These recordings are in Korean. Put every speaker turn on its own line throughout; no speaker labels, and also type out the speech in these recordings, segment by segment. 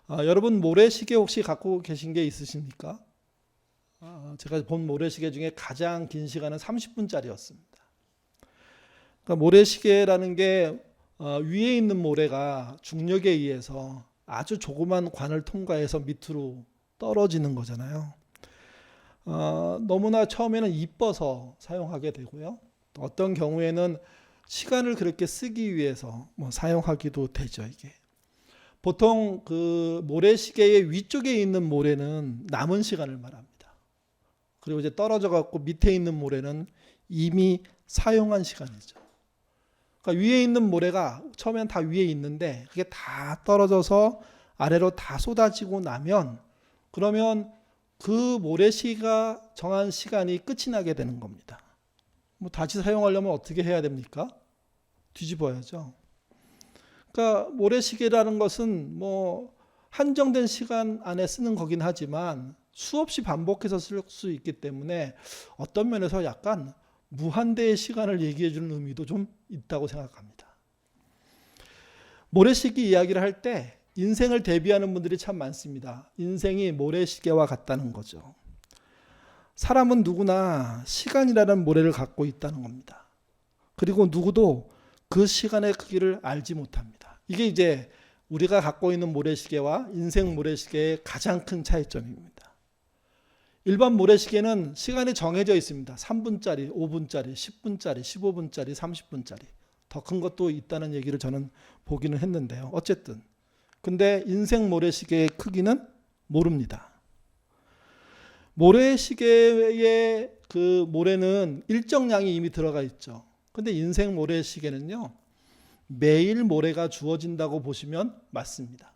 여러분 모래시계 혹시 갖고 계신 게 있으십니까? 제가 본 모래시계 중에 가장 긴 시간은 30분짜리였습니다. 그러니까 모래시계라는 게 위에 있는 모래가 중력에 의해서 아주 조그만 관을 통과해서 밑으로 떨어지는 거잖아요. 너무나 처음에는 이뻐서 사용하게 되고요. 또 어떤 경우에는 시간을 그렇게 쓰기 위해서 사용하기도 되죠, 이게. 보통 그 모래시계의 위쪽에 있는 모래는 남은 시간을 말합니다. 그리고 이제 떨어져 갖고 밑에 있는 모래는 이미 사용한 시간이죠. 그러니까 위에 있는 모래가 처음엔 다 위에 있는데 그게 다 떨어져서 아래로 다 쏟아지고 나면 그러면 그 모래시계가 정한 시간이 끝이 나게 되는 겁니다. 다시 사용하려면 어떻게 해야 됩니까? 뒤집어야죠. 그러니까 모래시계라는 것은 한정된 시간 안에 쓰는 거긴 하지만 수없이 반복해서 쓸 수 있기 때문에 어떤 면에서 약간 무한대의 시간을 얘기해 주는 의미도 좀 있다고 생각합니다. 모래시계 이야기를 할 때 인생을 대비하는 분들이 참 많습니다. 인생이 모래시계와 같다는 거죠. 사람은 누구나 시간이라는 모래를 갖고 있다는 겁니다. 그리고 누구도 그 시간의 크기를 알지 못합니다. 이게 이제 우리가 갖고 있는 모래시계와 인생 모래시계의 가장 큰 차이점입니다. 일반 모래시계는 시간이 정해져 있습니다. 3분짜리, 5분짜리, 10분짜리, 15분짜리, 30분짜리. 더 큰 것도 있다는 얘기를 저는 보기는 했는데요. 어쨌든. 근데 인생 모래시계의 크기는 모릅니다. 모래시계의 그 모래는 일정량이 이미 들어가 있죠. 근데 인생 모래시계는요, 매일 모래가 주어진다고 보시면 맞습니다.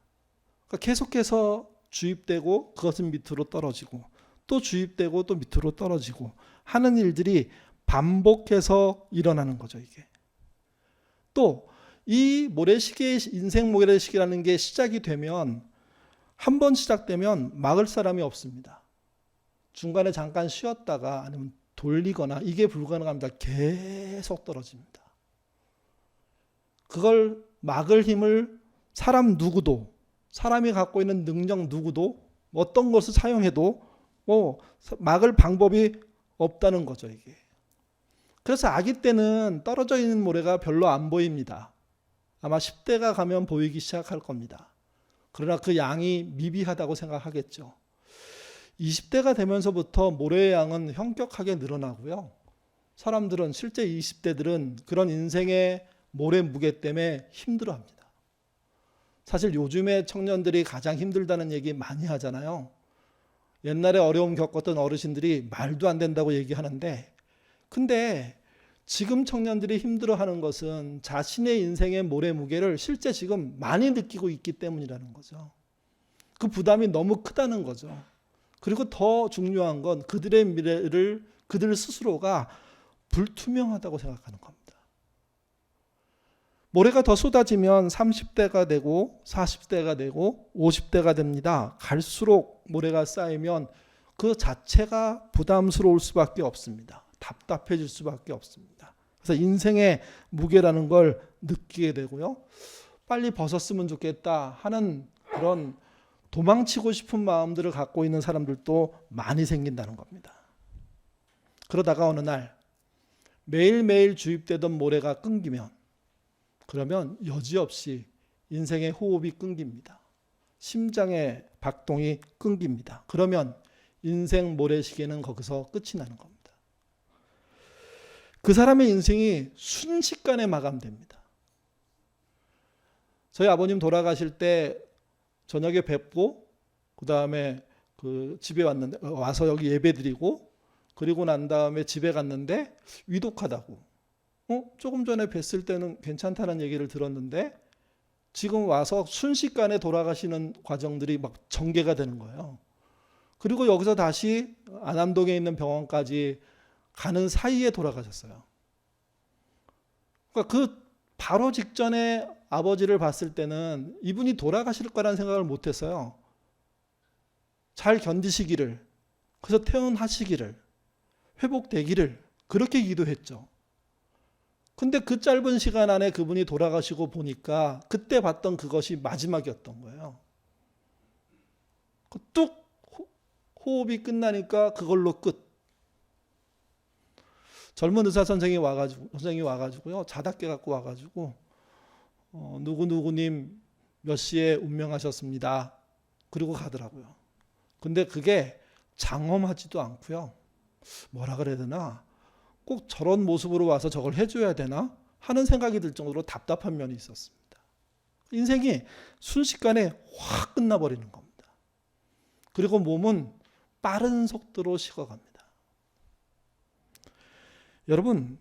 그러니까 계속해서 주입되고 그것은 밑으로 떨어지고 또 주입되고 또 밑으로 떨어지고 하는 일들이 반복해서 일어나는 거죠, 이게. 또 이 모래시계, 인생 모래시계라는 게 시작이 되면 한 번 시작되면 막을 사람이 없습니다. 중간에 잠깐 쉬었다가 아니면 돌리거나 이게 불가능합니다. 계속 떨어집니다. 그걸 막을 힘을 사람이 갖고 있는 능력 누구도 어떤 것을 사용해도 막을 방법이 없다는 거죠, 이게. 그래서 아기 때는 떨어져 있는 모래가 별로 안 보입니다. 아마 10대가 가면 보이기 시작할 겁니다. 그러나 그 양이 미비하다고 생각하겠죠. 20대가 되면서부터 모래의 양은 현격하게 늘어나고요. 사람들은 실제 20대들은 그런 인생의 모래 무게 때문에 힘들어합니다. 사실 요즘에 청년들이 가장 힘들다는 얘기 많이 하잖아요. 옛날에 어려움 겪었던 어르신들이 말도 안 된다고 얘기하는데, 근데 지금 청년들이 힘들어하는 것은 자신의 인생의 모래 무게를 실제 지금 많이 느끼고 있기 때문이라는 거죠. 그 부담이 너무 크다는 거죠. 그리고 더 중요한 건 그들의 미래를 그들 스스로가 불투명하다고 생각하는 겁니다. 모래가 더 쏟아지면 30대가 되고 40대가 되고 50대가 됩니다. 갈수록 모래가 쌓이면 그 자체가 부담스러울 수밖에 없습니다. 답답해질 수밖에 없습니다. 그래서 인생의 무게라는 걸 느끼게 되고요. 빨리 벗었으면 좋겠다 하는 그런 도망치고 싶은 마음들을 갖고 있는 사람들도 많이 생긴다는 겁니다. 그러다가 어느 날 매일매일 주입되던 모래가 끊기면 그러면 여지없이 인생의 호흡이 끊깁니다. 심장의 박동이 끊깁니다. 그러면 인생 모래시계는 거기서 끝이 나는 겁니다. 그 사람의 인생이 순식간에 마감됩니다. 저희 아버님 돌아가실 때 저녁에 뵙고 그 다음에 집에 와서 여기 예배드리고 그리고 난 다음에 집에 갔는데 위독하다고. 조금 전에 뵀을 때는 괜찮다는 얘기를 들었는데 지금 와서 순식간에 돌아가시는 과정들이 막 전개가 되는 거예요. 그리고 여기서 다시 안암동에 있는 병원까지 가는 사이에 돌아가셨어요. 그러니까 그 바로 직전에 아버지를 봤을 때는 이분이 돌아가실 거라는 생각을 못했어요. 잘 견디시기를, 그래서 퇴원하시기를, 회복되기를 그렇게 기도했죠. 근데 그 짧은 시간 안에 그분이 돌아가시고 보니까 그때 봤던 그것이 마지막이었던 거예요. 뚝 호흡이 끝나니까 그걸로 끝. 젊은 의사 선생님이 와가지고요, 자답게 갖고 와가지고 누구누구님 몇 시에 운명하셨습니다. 그리고 가더라고요. 근데 그게 장엄하지도 않고요. 뭐라 그래야 되나? 꼭 저런 모습으로 와서 저걸 해줘야 되나? 하는 생각이 들 정도로 답답한 면이 있었습니다. 인생이 순식간에 확 끝나버리는 겁니다. 그리고 몸은 빠른 속도로 식어갑니다. 여러분,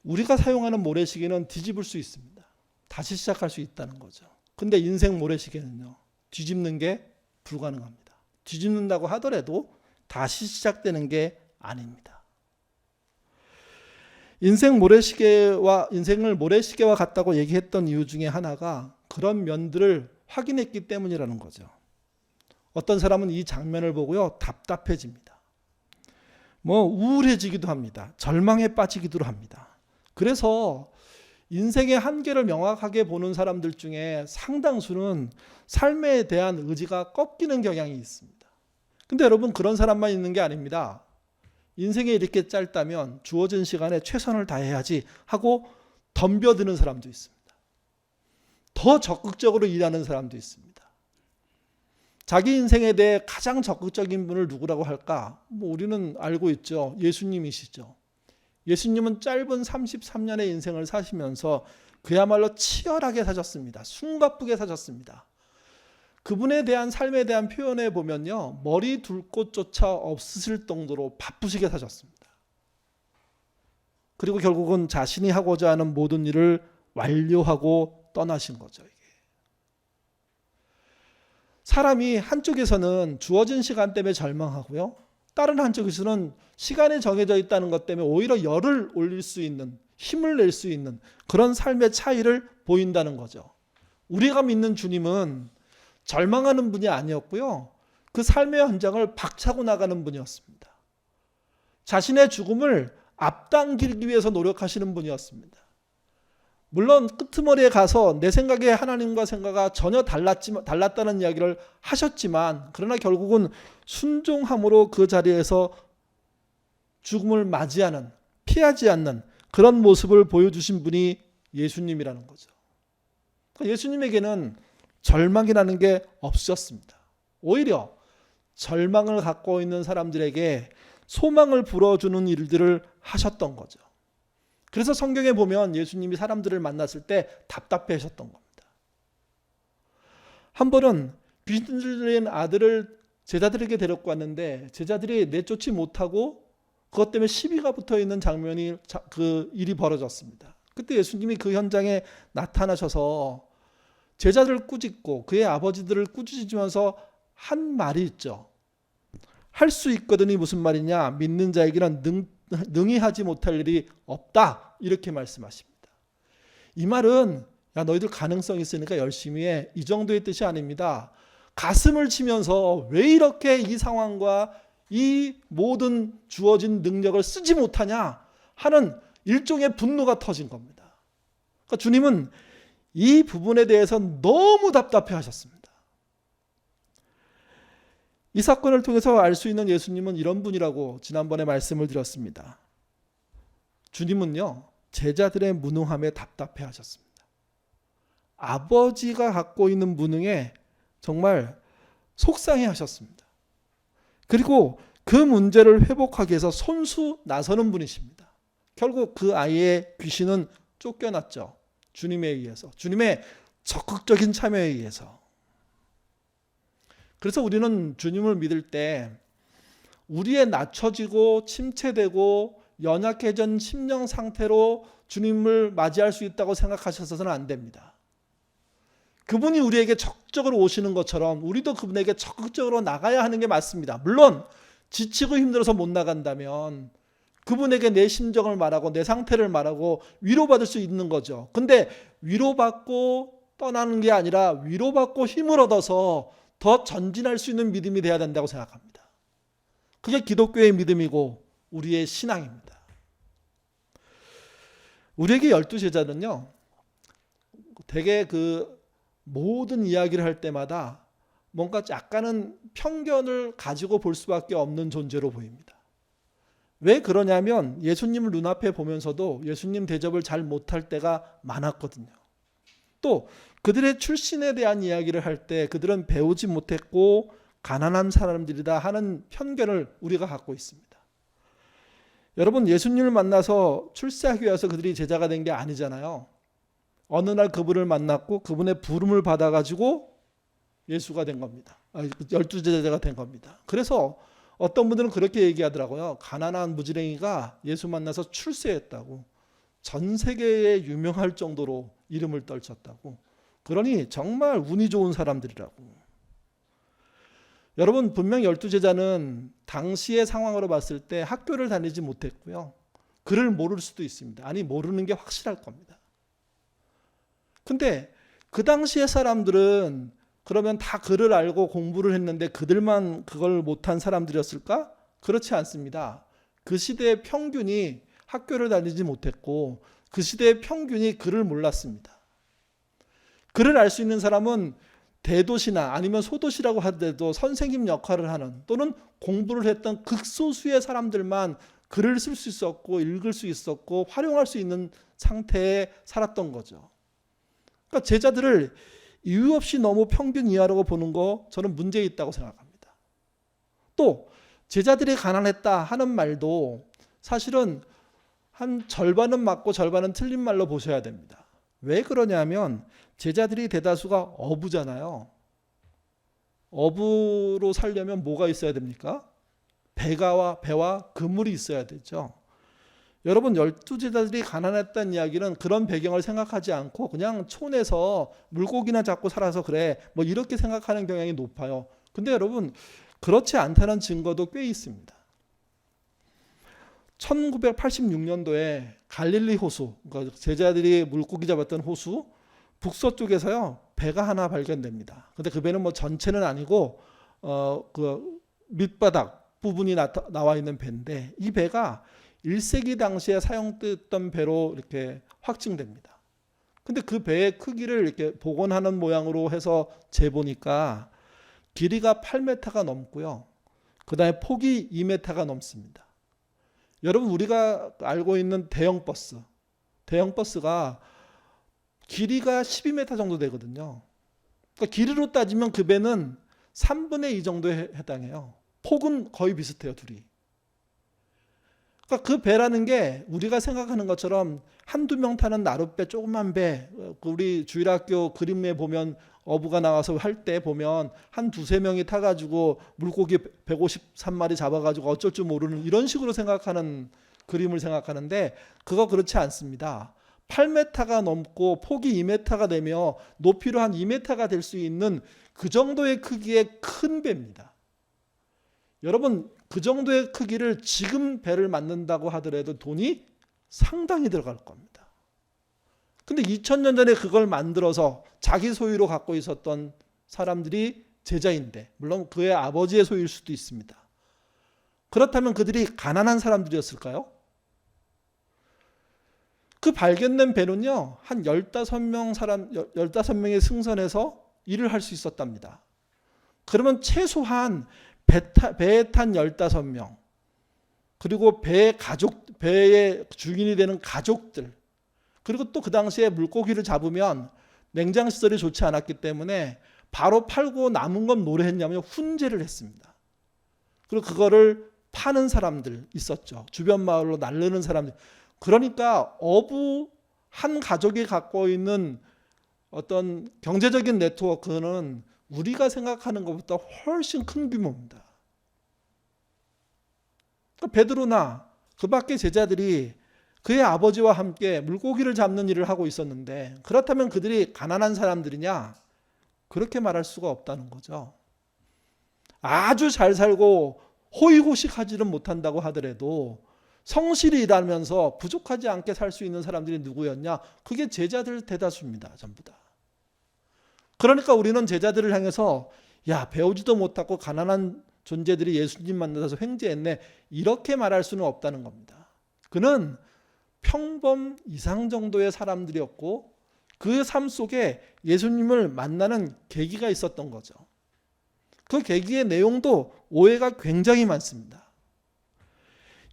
우리가 사용하는 모래시계는 뒤집을 수 있습니다. 다시 시작할 수 있다는 거죠. 근데 인생 모래시계는요, 뒤집는 게 불가능합니다. 뒤집는다고 하더라도 다시 시작되는 게 아닙니다. 인생을 모래시계와 같다고 얘기했던 이유 중에 하나가 그런 면들을 확인했기 때문이라는 거죠. 어떤 사람은 이 장면을 보고요, 답답해집니다. 우울해지기도 합니다. 절망에 빠지기도 합니다. 그래서 인생의 한계를 명확하게 보는 사람들 중에 상당수는 삶에 대한 의지가 꺾이는 경향이 있습니다. 근데 여러분, 그런 사람만 있는 게 아닙니다. 인생이 이렇게 짧다면 주어진 시간에 최선을 다해야지 하고 덤벼드는 사람도 있습니다. 더 적극적으로 일하는 사람도 있습니다. 자기 인생에 대해 가장 적극적인 분을 누구라고 할까? 우리는 알고 있죠. 예수님이시죠. 예수님은 짧은 33년의 인생을 사시면서 그야말로 치열하게 사셨습니다. 숨가쁘게 사셨습니다. 그분에 대한 삶에 대한 표현에 보면요, 머리 둘 곳조차 없으실 정도로 바쁘시게 사셨습니다. 그리고 결국은 자신이 하고자 하는 모든 일을 완료하고 떠나신 거죠. 이게. 사람이 한쪽에서는 주어진 시간 때문에 절망하고요, 다른 한쪽에서는 시간이 정해져 있다는 것 때문에 오히려 열을 올릴 수 있는, 힘을 낼 수 있는 그런 삶의 차이를 보인다는 거죠. 우리가 믿는 주님은 절망하는 분이 아니었고요, 그 삶의 현장을 박차고 나가는 분이었습니다. 자신의 죽음을 앞당기기 위해서 노력하시는 분이었습니다. 물론 끄트머리에 가서 내 생각에 하나님과 생각이 전혀 달랐다는 이야기를 하셨지만, 그러나 결국은 순종함으로 그 자리에서 죽음을 맞이하는, 피하지 않는 그런 모습을 보여주신 분이 예수님이라는 거죠. 예수님에게는 절망이라는 게 없었습니다. 오히려 절망을 갖고 있는 사람들에게 소망을 불어주는 일들을 하셨던 거죠. 그래서 성경에 보면 예수님이 사람들을 만났을 때 답답해 하셨던 겁니다. 한 번은 귀신 들린 아들을 제자들에게 데리고 왔는데 제자들이 내쫓지 못하고 그것 때문에 시비가 붙어 있는 장면이, 그 일이 벌어졌습니다. 그때 예수님이 그 현장에 나타나셔서 제자들을 꾸짖고 그의 아버지들을 꾸짖으면서 한 말이 있죠. 할 수 있거든이 무슨 말이냐? 믿는 자에게는 능히 하지 못할 일이 없다. 이렇게 말씀하십니다. 이 말은 야, 너희들 가능성 있으니까 열심히 해, 이 정도의 뜻이 아닙니다. 가슴을 치면서 왜 이렇게 이 상황과 이 모든 주어진 능력을 쓰지 못하냐 하는 일종의 분노가 터진 겁니다. 그러니까 주님은 이 부분에 대해서 너무 답답해 하셨습니다. 이 사건을 통해서 알 수 있는 예수님은 이런 분이라고 지난번에 말씀을 드렸습니다. 주님은요, 제자들의 무능함에 답답해 하셨습니다. 아버지가 갖고 있는 무능에 정말 속상해 하셨습니다. 그리고 그 문제를 회복하기 위해서 손수 나서는 분이십니다. 결국 그 아이의 귀신은 쫓겨났죠. 주님에 의해서, 주님의 적극적인 참여에 의해서. 그래서 우리는 주님을 믿을 때 우리의 낮춰지고 침체되고 연약해진 심령 상태로 주님을 맞이할 수 있다고 생각하셔서는 안 됩니다. 그분이 우리에게 적극적으로 오시는 것처럼 우리도 그분에게 적극적으로 나가야 하는 게 맞습니다. 물론 지치고 힘들어서 못 나간다면 그분에게 내 심정을 말하고 내 상태를 말하고 위로받을 수 있는 거죠. 근데 위로받고 떠나는 게 아니라 위로받고 힘을 얻어서 더 전진할 수 있는 믿음이 돼야 된다고 생각합니다. 그게 기독교의 믿음이고 우리의 신앙입니다. 우리에게 12제자는요, 되게 그 모든 이야기를 할 때마다 뭔가 약간은 편견을 가지고 볼 수밖에 없는 존재로 보입니다. 왜 그러냐면 예수님을 눈앞에 보면서도 예수님 대접을 잘 못할 때가 많았거든요. 또 그들의 출신에 대한 이야기를 할 때 그들은 배우지 못했고 가난한 사람들이다 하는 편견을 우리가 갖고 있습니다. 여러분, 예수님을 만나서 출세하기 위해서 그들이 제자가 된 게 아니잖아요. 어느 날 그분을 만났고 그분의 부름을 받아가지고 예수가 된 겁니다. 12제자가 된 겁니다. 그래서 어떤 분들은 그렇게 얘기하더라고요. 가난한 무지랭이가 예수 만나서 출세했다고. 전 세계에 유명할 정도로 이름을 떨쳤다고. 그러니 정말 운이 좋은 사람들이라고. 여러분, 분명 12제자는 당시의 상황으로 봤을 때 학교를 다니지 못했고요. 글을 모를 수도 있습니다. 아니, 모르는 게 확실할 겁니다. 근데 그 당시의 사람들은 그러면 다 글을 알고 공부를 했는데 그들만 그걸 못한 사람들이었을까? 그렇지 않습니다. 그 시대의 평균이 학교를 다니지 못했고 그 시대의 평균이 글을 몰랐습니다. 글을 알 수 있는 사람은 대도시나 아니면 소도시라고 하더라도 선생님 역할을 하는 또는 공부를 했던 극소수의 사람들만 글을 쓸 수 있었고 읽을 수 있었고 활용할 수 있는 상태에 살았던 거죠. 그러니까 제자들을 이유 없이 너무 평균 이하라고 보는 거 저는 문제 있다고 생각합니다. 또 제자들이 가난했다 하는 말도 사실은 한 절반은 맞고 절반은 틀린 말로 보셔야 됩니다. 왜 그러냐면 제자들이 대다수가 어부잖아요. 어부로 살려면 뭐가 있어야 됩니까? 배와 그물이 있어야 되죠. 여러분, 12제자들이 가난했다는 이야기는 그런 배경을 생각하지 않고 그냥 촌에서 물고기나 잡고 살아서 그래 뭐 이렇게 생각하는 경향이 높아요. 근데 여러분, 그렇지 않다는 증거도 꽤 있습니다. 1986년도에 갈릴리 호수, 그러니까 제자들이 물고기 잡았던 호수 북서쪽에서요 배가 하나 발견됩니다. 근데 그 배는 뭐 전체는 아니고 그 밑바닥 부분이 나와 있는 배인데 이 배가 1세기 당시에 사용됐던 배로 이렇게 확증됩니다. 근데 그 배의 크기를 이렇게 복원하는 모양으로 해서 재보니까 길이가 8m가 넘고요. 그 다음에 폭이 2m가 넘습니다. 여러분, 우리가 알고 있는 대형 버스가 길이가 12m 정도 되거든요. 그러니까 길이로 따지면 그 배는 3분의 2 정도에 해당해요. 폭은 거의 비슷해요, 둘이. 그러니까 그 배라는 게 우리가 생각하는 것처럼 한두 명 타는 나룻배, 조그만 배, 우리 주일학교 그림에 보면 어부가 나와서 할 때 보면 한 두세 명이 타가지고 물고기 153마리 잡아가지고 어쩔 줄 모르는 이런 식으로 생각하는 그림을 생각하는데 그거 그렇지 않습니다. 8m가 넘고 폭이 2m가 되며 높이로 한 2m가 될 수 있는 그 정도의 크기의 큰 배입니다. 여러분, 그 정도의 크기를 지금 배를 만든다고 하더라도 돈이 상당히 들어갈 겁니다. 근데 2000년 전에 그걸 만들어서 자기 소유로 갖고 있었던 사람들이 제자인데, 물론 그의 아버지의 소유일 수도 있습니다. 그렇다면 그들이 가난한 사람들이었을까요? 그 발견된 배는요, 한 15명의 승선해서 일을 할 수 있었답니다. 그러면 최소한 배에 탄 15명, 그리고 배의 주인이 되는 가족들, 그리고 또 그 당시에 물고기를 잡으면 냉장시설이 좋지 않았기 때문에 바로 팔고 남은 건 뭐를 했냐면 훈제를 했습니다. 그리고 그거를 파는 사람들 있었죠. 주변 마을로 나르는 사람들. 그러니까 어부 한 가족이 갖고 있는 어떤 경제적인 네트워크는 우리가 생각하는 것보다 훨씬 큰 규모입니다. 베드로나 그 밖의 제자들이 그의 아버지와 함께 물고기를 잡는 일을 하고 있었는데 그렇다면 그들이 가난한 사람들이냐? 그렇게 말할 수가 없다는 거죠. 아주 잘 살고 호의호식하지는 못한다고 하더라도 성실히 일하면서 부족하지 않게 살 수 있는 사람들이 누구였냐? 그게 제자들 대다수입니다. 전부 다. 그러니까 우리는 제자들을 향해서 야, 배우지도 못하고 가난한 존재들이 예수님 만나서 횡재했네, 이렇게 말할 수는 없다는 겁니다. 그는 평범 이상 정도의 사람들이었고 그 삶 속에 예수님을 만나는 계기가 있었던 거죠. 그 계기의 내용도 오해가 굉장히 많습니다.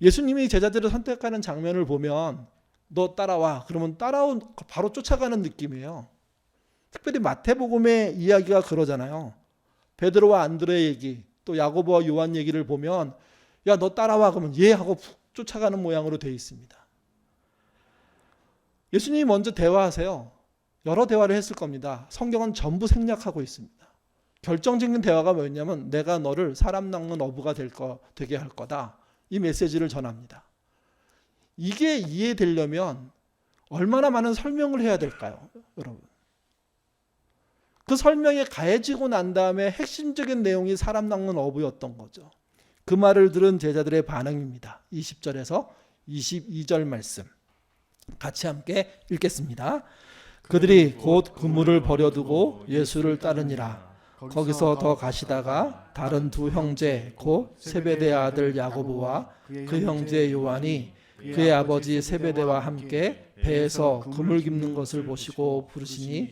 예수님이 제자들을 선택하는 장면을 보면 너 따라와. 그러면 따라온 바로 쫓아가는 느낌이에요. 특별히 마태복음의 이야기가 그러잖아요. 베드로와 안드레의 얘기, 또 야고보와 요한 얘기를 보면 야, 너 따라와. 그러면 예 하고 쫓아가는 모양으로 되어 있습니다. 예수님이 먼저 대화하세요. 여러 대화를 했을 겁니다. 성경은 전부 생략하고 있습니다. 결정적인 대화가 뭐였냐면 내가 너를 사람 낚는 어부가 되게 할 거다. 이 메시지를 전합니다. 이게 이해되려면 얼마나 많은 설명을 해야 될까요, 여러분? 그 설명이 가해지고 난 다음에 핵심적인 내용이 사람 낚는 어부였던 거죠. 그 말을 들은 제자들의 반응입니다. 20절에서 22절 말씀 같이 함께 읽겠습니다. 그들이 곧 그물을 버려두고 예수를 따르니라. 거기서 더 가시다가 다른 두 형제 곧 세베대의 아들 야고보와 그 형제 요한이 그의 아버지 세베대와 함께 배에서 그물 깁는 것을 보시고 부르시니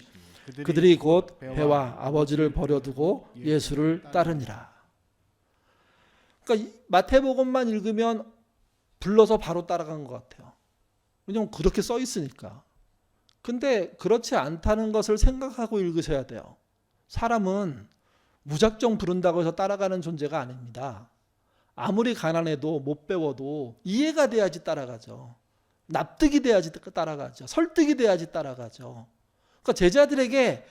그들이 곧 배와 아버지를 버려두고 예수를 따르니라. 그러니까 마태복음만 읽으면 불러서 바로 따라간 것 같아요. 왜냐하면 그렇게 써 있으니까. 근데 그렇지 않다는 것을 생각하고 읽으셔야 돼요. 사람은 무작정 부른다고 해서 따라가는 존재가 아닙니다. 아무리 가난해도 못 배워도 이해가 돼야지 따라가죠. 납득이 돼야지 따라가죠. 설득이 돼야지 따라가죠. 그러니까 제자들에게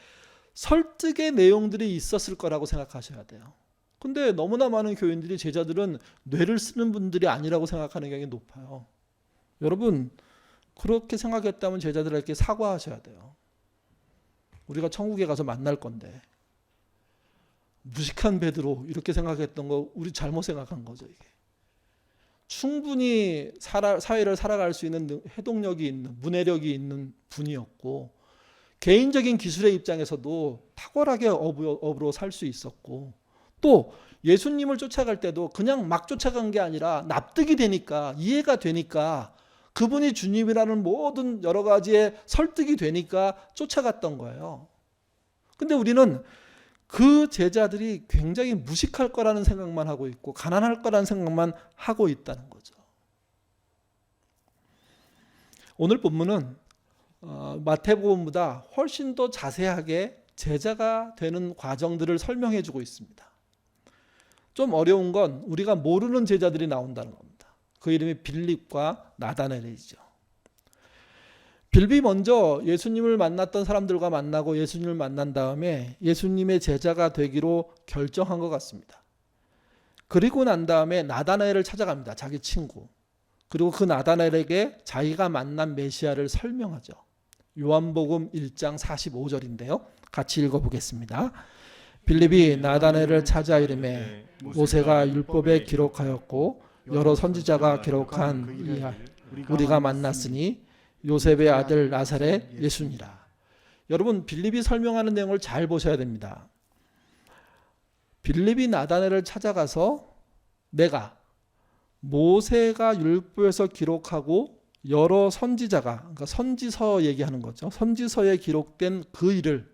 설득의 내용들이 있었을 거라고 생각하셔야 돼요. 근데 너무나 많은 교인들이 제자들은 뇌를 쓰는 분들이 아니라고 생각하는 경향이 높아요. 여러분 그렇게 생각했다면 제자들에게 사과하셔야 돼요. 우리가 천국에 가서 만날 건데 무식한 베드로 이렇게 생각했던 거 우리 잘못 생각한 거죠. 이게 충분히 사회를 살아갈 수 있는 해동력이 있는 문해력이 있는 분이었고 개인적인 기술의 입장에서도 탁월하게 어부로 살 수 있었고 또 예수님을 쫓아갈 때도 그냥 막 쫓아간 게 아니라 납득이 되니까 이해가 되니까 그분이 주님이라는 모든 여러 가지의 설득이 되니까 쫓아갔던 거예요. 근데 우리는 그 제자들이 굉장히 무식할 거라는 생각만 하고 있고 가난할 거라는 생각만 하고 있다는 거죠. 오늘 본문은 마태복음보다 훨씬 더 자세하게 제자가 되는 과정들을 설명해 주고 있습니다. 좀 어려운 건 우리가 모르는 제자들이 나온다는 겁니다. 그 이름이 빌립과 나다나엘이죠. 빌립이 먼저 예수님을 만났던 사람들과 만나고 예수님을 만난 다음에 예수님의 제자가 되기로 결정한 것 같습니다. 그리고 난 다음에 나다나엘을 찾아갑니다. 자기 친구. 그리고 그 나다나엘에게 자기가 만난 메시아를 설명하죠. 요한복음 1장 45절인데요. 같이 읽어보겠습니다. 빌립이 나다나엘을 찾아 이르매 모세가 율법에 기록하였고 여러 선지자가 기록한 우리가 만났으니 요셉의 아들 나사렛 예수니라. 여러분 빌립이 설명하는 내용을 잘 보셔야 됩니다. 빌립이 나다나엘을 찾아가서 내가 모세가 율법에서 기록하고 여러 선지자가 그러니까 선지서 얘기하는 거죠. 선지서에 기록된 그 일을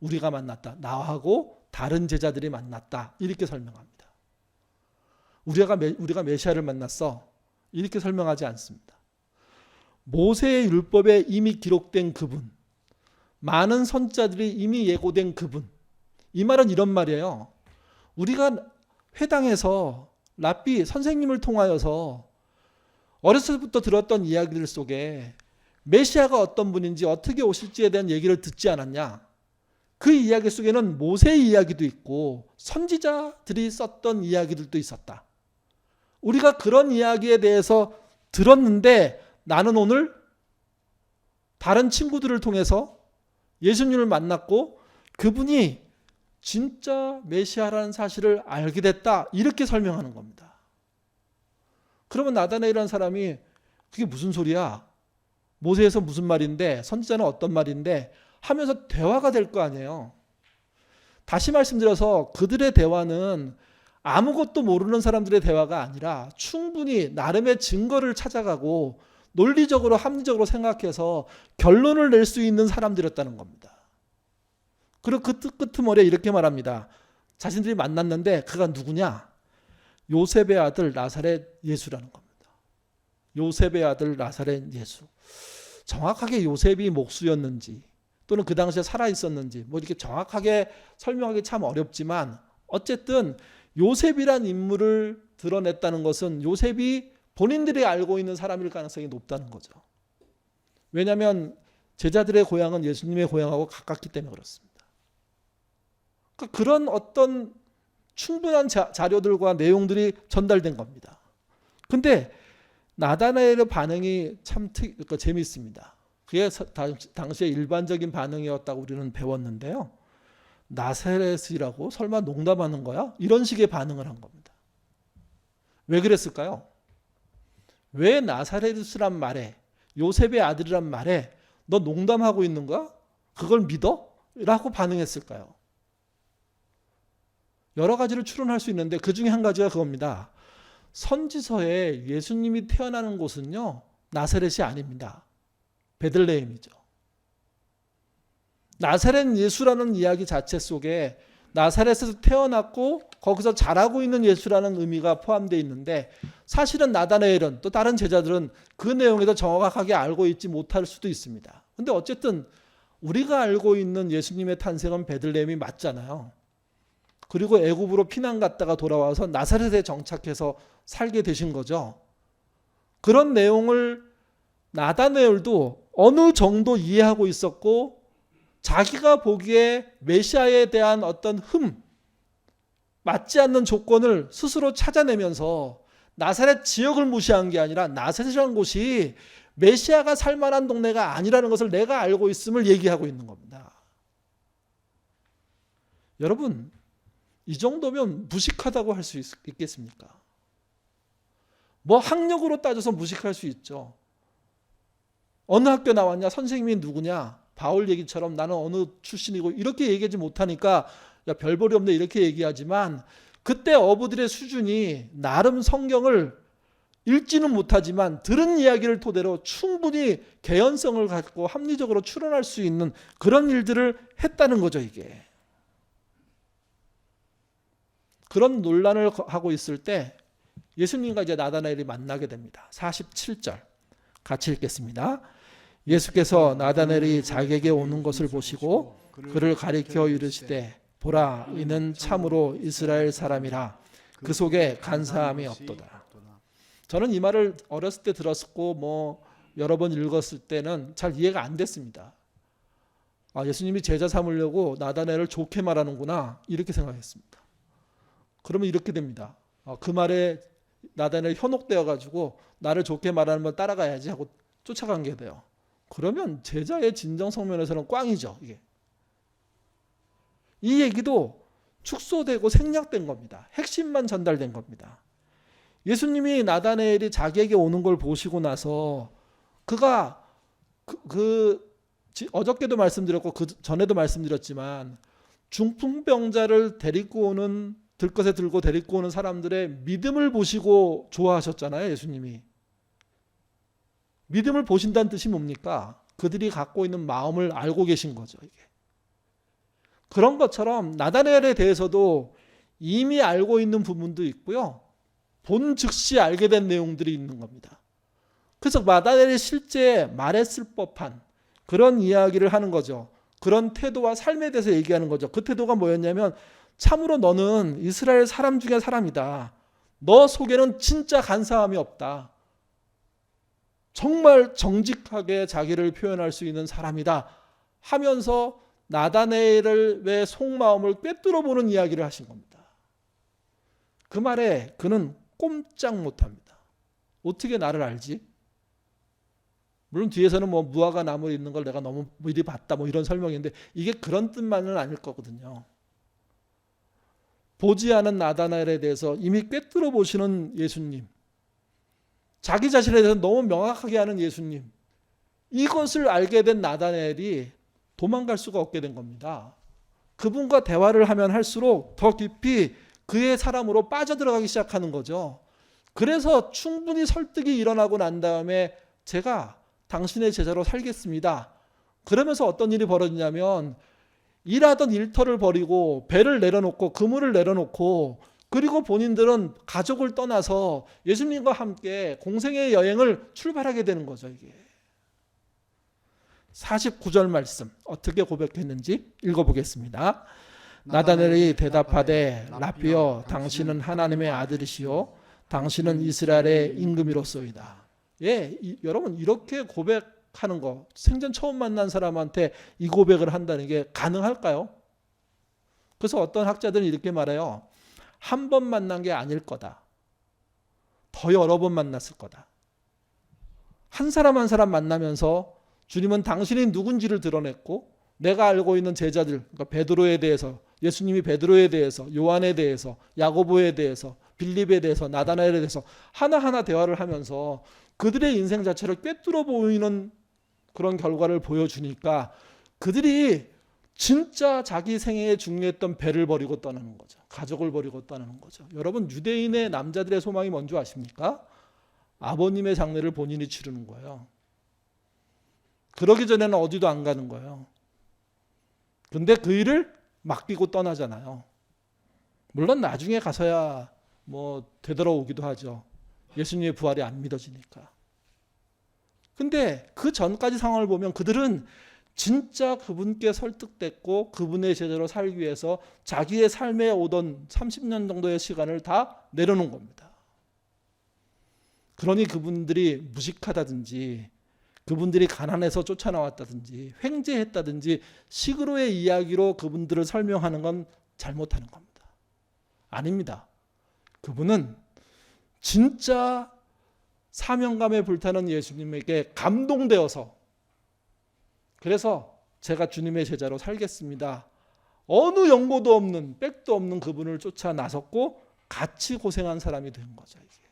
우리가 만났다. 나하고 다른 제자들이 만났다. 이렇게 설명합니다. 우리가 메시아를 만났어. 이렇게 설명하지 않습니다. 모세의 율법에 이미 기록된 그분, 많은 선지자들이 이미 예고된 그분. 이 말은 이런 말이에요. 우리가 회당에서 랍비 선생님을 통하여서 어렸을 때부터 들었던 이야기들 속에 메시아가 어떤 분인지 어떻게 오실지에 대한 얘기를 듣지 않았냐? 그 이야기 속에는 모세의 이야기도 있고 선지자들이 썼던 이야기들도 있었다. 우리가 그런 이야기에 대해서 들었는데 나는 오늘 다른 친구들을 통해서 예수님을 만났고 그분이 진짜 메시아라는 사실을 알게 됐다. 이렇게 설명하는 겁니다. 그러면 나다나엘이라는 사람이 그게 무슨 소리야? 모세에서 무슨 말인데 선지자는 어떤 말인데 하면서 대화가 될 거 아니에요. 다시 말씀드려서 그들의 대화는 아무것도 모르는 사람들의 대화가 아니라 충분히 나름의 증거를 찾아가고 논리적으로 합리적으로 생각해서 결론을 낼 수 있는 사람들이었다는 겁니다. 그리고 그 끄트머리에 이렇게 말합니다. 자신들이 만났는데 그가 누구냐? 요셉의 아들 나사렛 예수라는 겁니다. 요셉의 아들 나사렛 예수. 정확하게 요셉이 목수였는지 또는 그 당시에 살아있었는지 뭐 이렇게 정확하게 설명하기 참 어렵지만 어쨌든 요셉이란 인물을 드러냈다는 것은 요셉이 본인들이 알고 있는 사람일 가능성이 높다는 거죠. 왜냐하면 제자들의 고향은 예수님의 고향하고 가깝기 때문에 그렇습니다. 그러니까 그런 어떤 충분한 자료들과 내용들이 전달된 겁니다. 근데 나다나엘의 반응이 참 그러니까 재미있습니다. 그게 당시의 일반적인 반응이었다고 우리는 배웠는데요. 나사렛이라고 설마 농담하는 거야? 이런 식의 반응을 한 겁니다. 왜 그랬을까요? 왜 나사렛이란 말에 요셉의 아들이란 말에 너 농담하고 있는 거야? 그걸 믿어? 라고 반응했을까요? 여러 가지를 추론할 수 있는데 그 중에 한 가지가 그겁니다. 선지서에 예수님이 태어나는 곳은요, 나사렛이 아닙니다. 베들레헴이죠. 나사렛 예수라는 이야기 자체 속에 나사렛에서 태어났고 거기서 자라고 있는 예수라는 의미가 포함되어 있는데 사실은 나다나엘은 또 다른 제자들은 그 내용에도 정확하게 알고 있지 못할 수도 있습니다. 근데 어쨌든 우리가 알고 있는 예수님의 탄생은 베들레헴이 맞잖아요. 그리고 애굽으로 피난 갔다가 돌아와서 나사렛에 정착해서 살게 되신 거죠. 그런 내용을 나다나엘도 어느 정도 이해하고 있었고 자기가 보기에 메시아에 대한 어떤 맞지 않는 조건을 스스로 찾아내면서 나사렛 지역을 무시한 게 아니라 나사렛이라는 곳이 메시아가 살 만한 동네가 아니라는 것을 내가 알고 있음을 얘기하고 있는 겁니다. 여러분, 이 정도면 무식하다고 할 수 있겠습니까? 뭐 학력으로 따져서 무식할 수 있죠. 어느 학교 나왔냐? 선생님이 누구냐? 바울 얘기처럼 나는 어느 출신이고 이렇게 얘기하지 못하니까 야, 별 볼이 없네 이렇게 얘기하지만 그때 어부들의 수준이 나름 성경을 읽지는 못하지만 들은 이야기를 토대로 충분히 개연성을 갖고 합리적으로 추론할 수 있는 그런 일들을 했다는 거죠. 이게. 그런 논란을 하고 있을 때 예수님과 이제 나다나엘이 만나게 됩니다. 47절 같이 읽겠습니다. 예수께서 나다나엘이 자기에게 오는 것을 보시고 그를 가리켜 이르시되 보라 이는 참으로 이스라엘 사람이라 그 속에 간사함이 없도다. 저는 이 말을 어렸을 때 들었고 뭐 여러 번 읽었을 때는 잘 이해가 안 됐습니다. 예수님이 제자 삼으려고 나다나엘을 좋게 말하는구나 이렇게 생각했습니다. 그러면 이렇게 됩니다. 그 말에 나다나엘 현혹되어 가지고 나를 좋게 말하는 걸 따라가야지 하고 쫓아간 게 돼요. 그러면 제자의 진정성 면에서는 꽝이죠. 이게. 이 얘기도 축소되고 생략된 겁니다. 핵심만 전달된 겁니다. 예수님이 나다나엘이 자기에게 오는 걸 보시고 나서 그가 어저께도 말씀드렸고 그 전에도 말씀드렸지만 중풍병자를 데리고 오는 들것에 들고 데리고 오는 사람들의 믿음을 보시고 좋아하셨잖아요. 예수님이. 믿음을 보신다는 뜻이 뭡니까? 그들이 갖고 있는 마음을 알고 계신 거죠. 이게. 그런 것처럼 나다나엘에 대해서도 이미 알고 있는 부분도 있고요. 본 즉시 알게 된 내용들이 있는 겁니다. 그래서 나다나엘이 실제 말했을 법한 그런 이야기를 하는 거죠. 그런 태도와 삶에 대해서 얘기하는 거죠. 그 태도가 뭐였냐면 참으로 너는 이스라엘 사람 중에 사람이다. 너 속에는 진짜 간사함이 없다. 정말 정직하게 자기를 표현할 수 있는 사람이다 하면서 나다나엘의 속마음을 꿰뚫어 보는 이야기를 하신 겁니다. 그 말에 그는 꼼짝 못합니다. 어떻게 나를 알지? 물론 뒤에서는 뭐 무화과 나무에 있는 걸 내가 너무 미리 봤다 뭐 이런 설명인데 이게 그런 뜻만은 아닐 거거든요. 보지 않은 나다나엘에 대해서 이미 꿰뚫어 보시는 예수님, 자기 자신에 대해서 너무 명확하게 하는 예수님, 이것을 알게 된 나다나엘이 도망갈 수가 없게 된 겁니다. 그분과 대화를 하면 할수록 더 깊이 그의 사람으로 빠져들어가기 시작하는 거죠. 그래서 충분히 설득이 일어나고 난 다음에 제가 당신의 제자로 살겠습니다. 그러면서 어떤 일이 벌어지냐면 일하던 일터를 버리고 배를 내려놓고 그물을 내려놓고 그리고 본인들은 가족을 떠나서 예수님과 함께 공생의 여행을 출발하게 되는 거죠. 이게 49절 말씀 어떻게 고백했는지 읽어보겠습니다. 나다넬이 대답하되 라피여 당신은 하나님의 아들이시요 당신은 이스라엘의 임금이로소이다. 예, 여러분 이렇게 고백하는 거 생전 처음 만난 사람한테 이 고백을 한다는 게 가능할까요? 그래서 어떤 학자들은 이렇게 말해요. 한 번 만난 게 아닐 거다. 더 여러 번 만났을 거다. 한 사람 한 사람 만나면서 주님은 당신이 누군지를 드러냈고 내가 알고 있는 제자들, 그러니까 베드로에 대해서, 예수님이 베드로에 대해서, 요한에 대해서, 야고보에 대해서, 빌립에 대해서, 나다나엘에 대해서 하나하나 대화를 하면서 그들의 인생 자체를 꿰뚫어 보이는 그런 결과를 보여주니까 그들이 진짜 자기 생애에 중요했던 배를 버리고 떠나는 거죠. 가족을 버리고 떠나는 거죠. 여러분 유대인의 남자들의 소망이 뭔지 아십니까? 아버님의 장례를 본인이 치르는 거예요. 그러기 전에는 어디도 안 가는 거예요. 근데 그 일을 맡기고 떠나잖아요. 물론 나중에 가서야 뭐 되돌아오기도 하죠. 예수님의 부활이 안 믿어지니까. 근데 그 전까지 상황을 보면 그들은 진짜 그분께 설득됐고 그분의 제자로 살기 위해서 자기의 삶에 오던 30년 정도의 시간을 다 내려놓은 겁니다. 그러니 그분들이 무식하다든지 그분들이 가난해서 쫓아나왔다든지 횡재했다든지 식으로의 이야기로 그분들을 설명하는 건 잘못하는 겁니다. 아닙니다. 그분은 진짜 사명감에 불타는 예수님에게 감동되어서 그래서 제가 주님의 제자로 살겠습니다. 어느 연고도 없는 백도 없는 그분을 쫓아 나섰고 같이 고생한 사람이 된 거죠. 이게.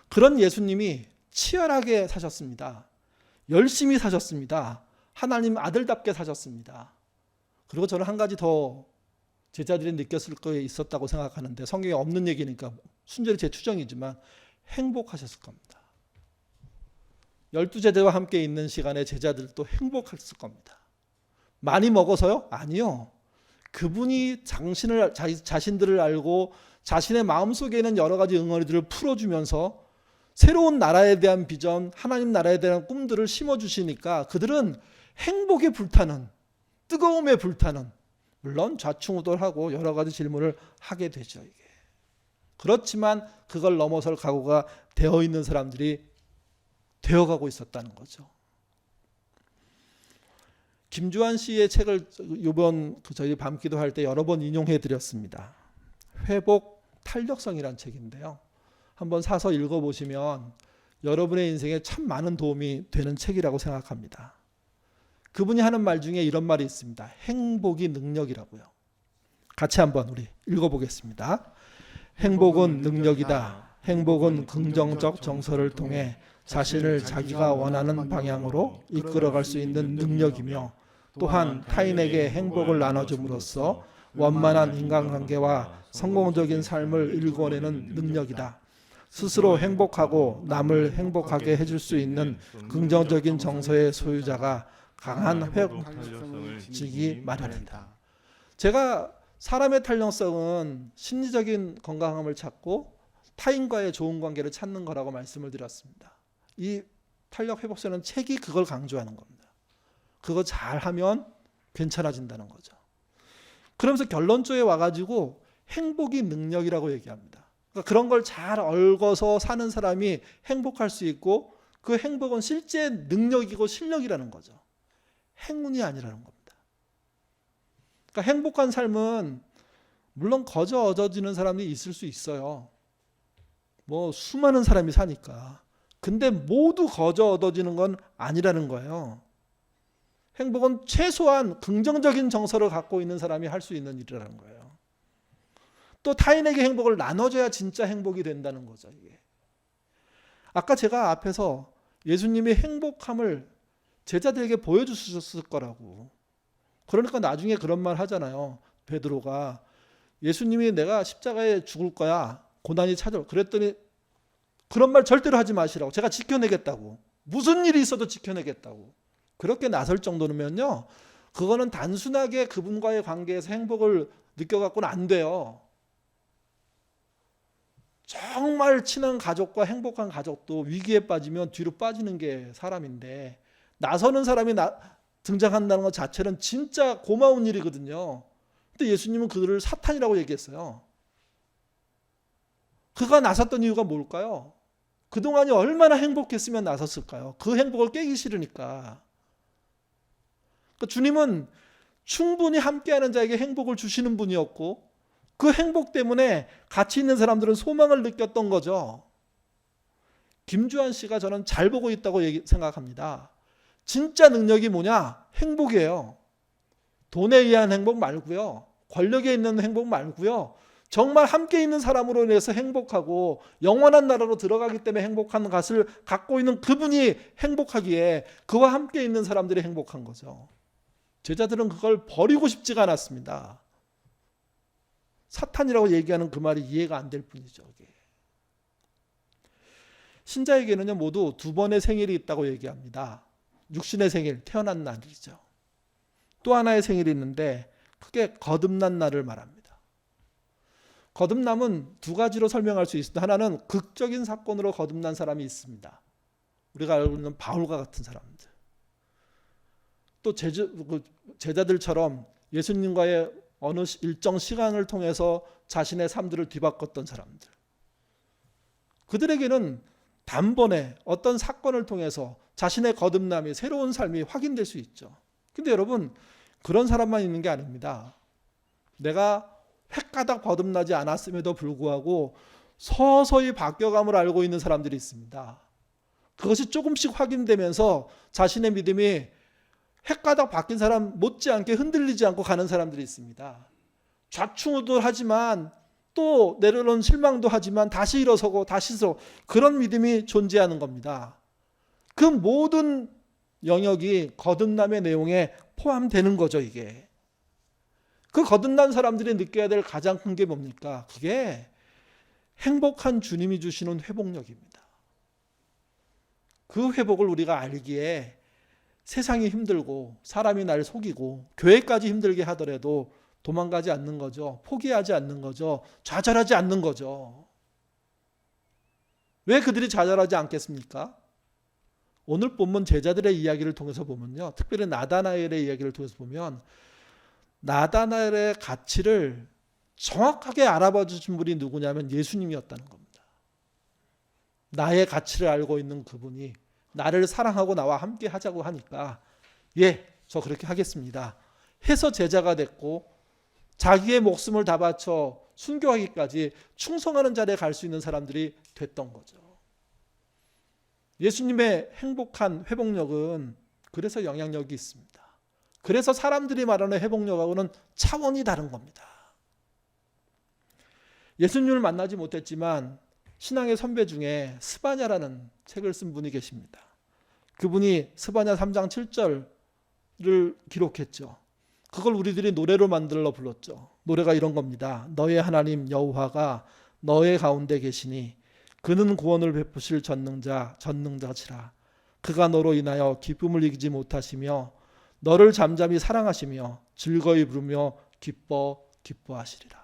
그런 예수님이 치열하게 사셨습니다. 열심히 사셨습니다. 하나님 아들답게 사셨습니다. 그리고 저는 한 가지 더 제자들이 느꼈을 거에 있었다고 생각하는데 성경에 없는 얘기니까 순전히 제 추정이지만 행복하셨을 겁니다. 12제자와 함께 있는 시간에 제자들도 행복했을 겁니다. 많이 먹어서요? 아니요. 그분이 자신들을 알고 자신의 마음속에 있는 여러 가지 응어리들을 풀어주면서 새로운 나라에 대한 비전, 하나님 나라에 대한 꿈들을 심어주시니까 그들은 행복에 불타는, 뜨거움에 불타는, 물론 좌충우돌하고 여러 가지 질문을 하게 되죠. 이게. 그렇지만 그걸 넘어설 각오가 되어 있는 사람들이 되어가고 있었다는 거죠. 김주환 씨의 책을 이번 저희 밤기도 할 때 여러 번 인용해 드렸습니다. 회복 탄력성이라는 책인데요. 한번 사서 읽어보시면 여러분의 인생에 참 많은 도움이 되는 책이라고 생각합니다. 그분이 하는 말 중에 이런 말이 있습니다. 행복이 능력이라고요. 같이 한번 우리 읽어보겠습니다. 행복은 능력이다. 행복은 긍정적 정서를 통해 자신을 자기가 원하는 방향으로 이끌어갈 수 있는 능력이며 또한 타인에게 행복을 나눠줌으로써 원만한 인간관계와 성공적인 삶을 일궈내는 능력이다. 스스로 행복하고 남을 행복하게 해줄 수 있는 긍정적인 정서의 소유자가 강한 회복 탄력성을 지기 마련이다. 제가 사람의 탄력성은 심리적인 건강함을 찾고 타인과의 좋은 관계를 찾는 거라고 말씀을 드렸습니다. 이 탄력 회복서는 책이 그걸 강조하는 겁니다. 그거 잘하면 괜찮아진다는 거죠. 그러면서 결론조에 와가지고 행복이 능력이라고 얘기합니다. 그러니까 그런 걸 잘 얽어서 사는 사람이 행복할 수 있고 그 행복은 실제 능력이고 실력이라는 거죠. 행운이 아니라는 겁니다. 그러니까 행복한 삶은 물론 거저 얻어지는 사람이 있을 수 있어요. 뭐 수많은 사람이 사니까. 근데 모두 거저 얻어지는 건 아니라는 거예요. 행복은 최소한 긍정적인 정서를 갖고 있는 사람이 할 수 있는 일이라는 거예요. 또 타인에게 행복을 나눠줘야 진짜 행복이 된다는 거죠. 이게. 아까 제가 앞에서 예수님이 행복함을 제자들에게 보여주셨을 거라고. 그러니까 나중에 그런 말 하잖아요. 베드로가 예수님이 내가 십자가에 죽을 거야. 고난이 찾아올. 그랬더니 그런 말 절대로 하지 마시라고. 제가 지켜내겠다고. 무슨 일이 있어도 지켜내겠다고. 그렇게 나설 정도면요. 그거는 단순하게 그분과의 관계에서 행복을 느껴갖고는 안 돼요. 정말 친한 가족과 행복한 가족도 위기에 빠지면 뒤로 빠지는 게 사람인데, 나서는 사람이 등장한다는 것 자체는 진짜 고마운 일이거든요. 근데 예수님은 그들을 사탄이라고 얘기했어요. 그가 나섰던 이유가 뭘까요? 그동안이 얼마나 행복했으면 나섰을까요? 그 행복을 깨기 싫으니까. 그러니까 주님은 충분히 함께하는 자에게 행복을 주시는 분이었고, 그 행복 때문에 같이 있는 사람들은 소망을 느꼈던 거죠. 김주한 씨가 저는 잘 보고 있다고 생각합니다. 진짜 능력이 뭐냐? 행복이에요. 돈에 의한 행복 말고요. 권력에 있는 행복 말고요. 정말 함께 있는 사람으로 인해서 행복하고 영원한 나라로 들어가기 때문에 행복한 것을 갖고 있는 그분이 행복하기에 그와 함께 있는 사람들이 행복한 거죠. 제자들은 그걸 버리고 싶지가 않았습니다. 사탄이라고 얘기하는 그 말이 이해가 안 될 뿐이죠. 신자에게는요, 모두 두 번의 생일이 있다고 얘기합니다. 육신의 생일, 태어난 날이죠. 또 하나의 생일이 있는데 크게 거듭난 날을 말합니다. 거듭남은 두 가지로 설명할 수 있습니다. 하나는 극적인 사건으로 거듭난 사람이 있습니다. 우리가 알고 있는 바울과 같은 사람들. 또 제자들처럼 예수님과의 어느 일정 시간을 통해서 자신의 삶들을 뒤바꿨던 사람들. 그들에게는 단번에 어떤 사건을 통해서 자신의 거듭남이, 새로운 삶이 확인될 수 있죠. 근데 여러분, 그런 사람만 있는 게 아닙니다. 내가 획가닥 거듭나지 않았음에도 불구하고 서서히 바뀌어감을 알고 있는 사람들이 있습니다. 그것이 조금씩 확인되면서 자신의 믿음이 획가닥 바뀐 사람 못지않게 흔들리지 않고 가는 사람들이 있습니다. 좌충우돌하지만 또 내려놓은 실망도 하지만 다시 일어서고 다시 그런 믿음이 존재하는 겁니다. 그 모든 영역이 거듭남의 내용에 포함되는 거죠. 이게 그 거듭난 사람들이 느껴야 될 가장 큰 게 뭡니까? 그게 행복한 주님이 주시는 회복력입니다. 그 회복을 우리가 알기에 세상이 힘들고 사람이 날 속이고 교회까지 힘들게 하더라도 도망가지 않는 거죠. 포기하지 않는 거죠. 좌절하지 않는 거죠. 왜 그들이 좌절하지 않겠습니까? 오늘 본문 제자들의 이야기를 통해서 보면요, 특별히 나다나엘의 이야기를 통해서 보면 나다나엘의 가치를 정확하게 알아봐 주신 분이 누구냐면 예수님이었다는 겁니다. 나의 가치를 알고 있는 그분이 나를 사랑하고 나와 함께 하자고 하니까 예, 저 그렇게 하겠습니다 해서 제자가 됐고, 자기의 목숨을 다 바쳐 순교하기까지 충성하는 자리에 갈 수 있는 사람들이 됐던 거죠. 예수님의 행복한 회복력은 그래서 영향력이 있습니다. 그래서 사람들이 말하는 회복력하고는 차원이 다른 겁니다. 예수님을 만나지 못했지만 신앙의 선배 중에 스바냐라는 책을 쓴 분이 계십니다. 그분이 스바냐 3장 7절을 기록했죠. 그걸 우리들이 노래로 만들어 불렀죠. 노래가 이런 겁니다. 너의 하나님 여호와가 너의 가운데 계시니 그는 구원을 베푸실 전능자시라. 그가 너로 인하여 기쁨을 이기지 못하시며 너를 잠잠히 사랑하시며 즐거이 부르며 기뻐하시리라.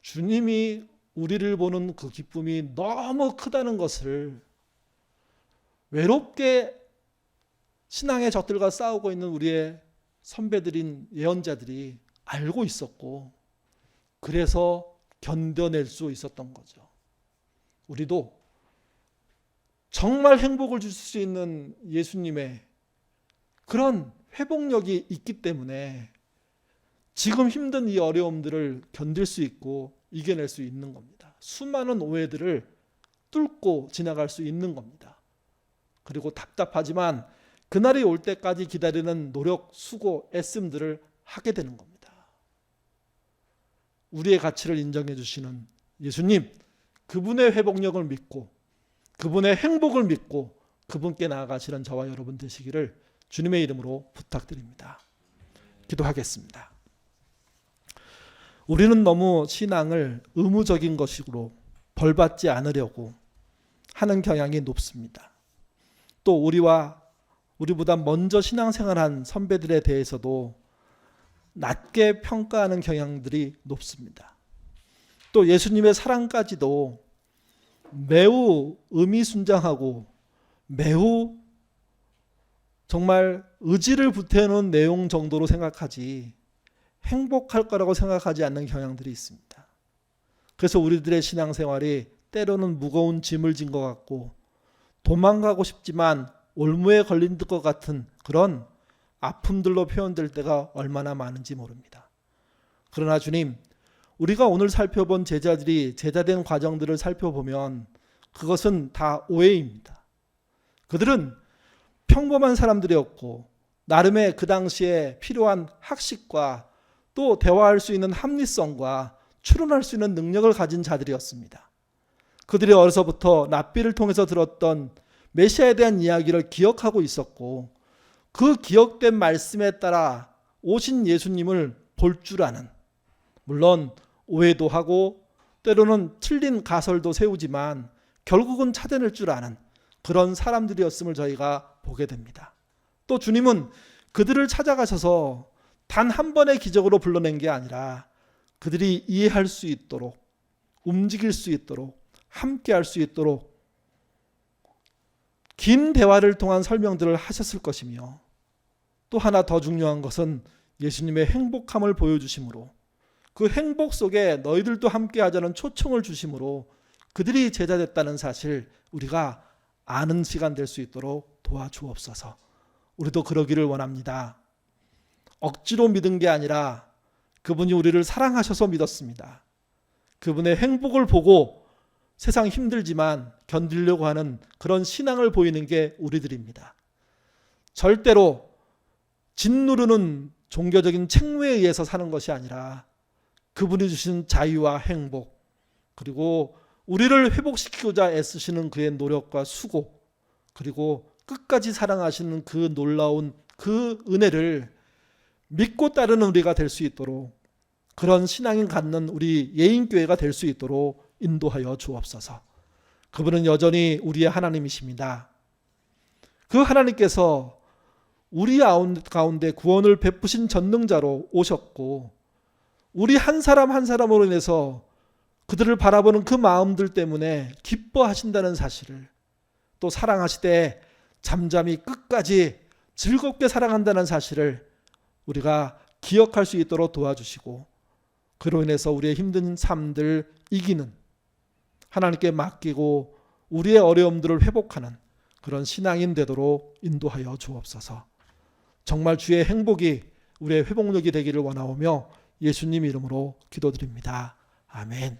주님이 우리를 보는 그 기쁨이 너무 크다는 것을 외롭게 신앙의 적들과 싸우고 있는 우리의 선배들인 예언자들이 알고 있었고, 그래서 견뎌낼 수 있었던 거죠. 우리도 정말 행복을 주실 수 있는 예수님의 그런 회복력이 있기 때문에 지금 힘든 이 어려움들을 견딜 수 있고 이겨낼 수 있는 겁니다. 수많은 오해들을 뚫고 지나갈 수 있는 겁니다. 그리고 답답하지만 그날이 올 때까지 기다리는 노력, 수고, 애씀들을 하게 되는 겁니다. 우리의 가치를 인정해 주시는 예수님, 그분의 회복력을 믿고 그분의 행복을 믿고 그분께 나아가시는 저와 여러분 되시기를 주님의 이름으로 부탁드립니다. 기도하겠습니다. 우리는 너무 신앙을 의무적인 것으로 벌받지 않으려고 하는 경향이 높습니다. 또 우리와 우리보다 먼저 신앙생활한 선배들에 대해서도 낮게 평가하는 경향들이 높습니다. 또 예수님의 사랑까지도 매우 의미순장하고 매우 정말 의지를 불태우는 내용 정도로 생각하지 행복할 거라고 생각하지 않는 경향들이 있습니다. 그래서 우리들의 신앙생활이 때로는 무거운 짐을 진 것 같고 도망가고 싶지만 올무에 걸린 것 같은 그런 아픔들로 표현될 때가 얼마나 많은지 모릅니다. 그러나 주님, 우리가 오늘 살펴본 제자들이 제자된 과정들을 살펴보면 그것은 다 오해입니다. 그들은 평범한 사람들이었고 나름의 그 당시에 필요한 학식과 또 대화할 수 있는 합리성과 추론할 수 있는 능력을 가진 자들이었습니다. 그들이 어려서부터 랍비를 통해서 들었던 메시아에 대한 이야기를 기억하고 있었고 그 기억된 말씀에 따라 오신 예수님을 볼 줄 아는, 물론 오해도 하고 때로는 틀린 가설도 세우지만 결국은 찾아낼 줄 아는 그런 사람들이었음을 저희가 보게 됩니다. 또 주님은 그들을 찾아가셔서 단 한 번의 기적으로 불러낸 게 아니라 그들이 이해할 수 있도록, 움직일 수 있도록, 함께 할 수 있도록 긴 대화를 통한 설명들을 하셨을 것이며 또 하나 더 중요한 것은 예수님의 행복함을 보여주심으로 그 행복 속에 너희들도 함께 하자는 초청을 주심으로 그들이 제자됐다는 사실 우리가 아는 시간 될 수 있도록 도와주옵소서. 우리도 그러기를 원합니다. 억지로 믿은 게 아니라 그분이 우리를 사랑하셔서 믿었습니다. 그분의 행복을 보고 세상 힘들지만 견디려고 하는 그런 신앙을 보이는 게 우리들입니다. 절대로 짓누르는 종교적인 책무에 의해서 사는 것이 아니라 그분이 주신 자유와 행복, 그리고 우리를 회복시키고자 애쓰시는 그의 노력과 수고, 그리고 끝까지 사랑하시는 그 놀라운 그 은혜를 믿고 따르는 우리가 될 수 있도록, 그런 신앙인 갖는 우리 예인교회가 될 수 있도록 인도하여 주옵소서. 그분은 여전히 우리의 하나님이십니다. 그 하나님께서 우리 가운데 구원을 베푸신 전능자로 오셨고 우리 한 사람 한 사람으로 인해서 그들을 바라보는 그 마음들 때문에 기뻐하신다는 사실을, 또 사랑하시되 잠잠히 끝까지 즐겁게 사랑한다는 사실을 우리가 기억할 수 있도록 도와주시고 그로 인해서 우리의 힘든 삶들 이기는, 하나님께 맡기고 우리의 어려움들을 회복하는 그런 신앙인 되도록 인도하여 주옵소서. 정말 주의 행복이 우리의 회복력이 되기를 원하오며 예수님 이름으로 기도드립니다. 아멘.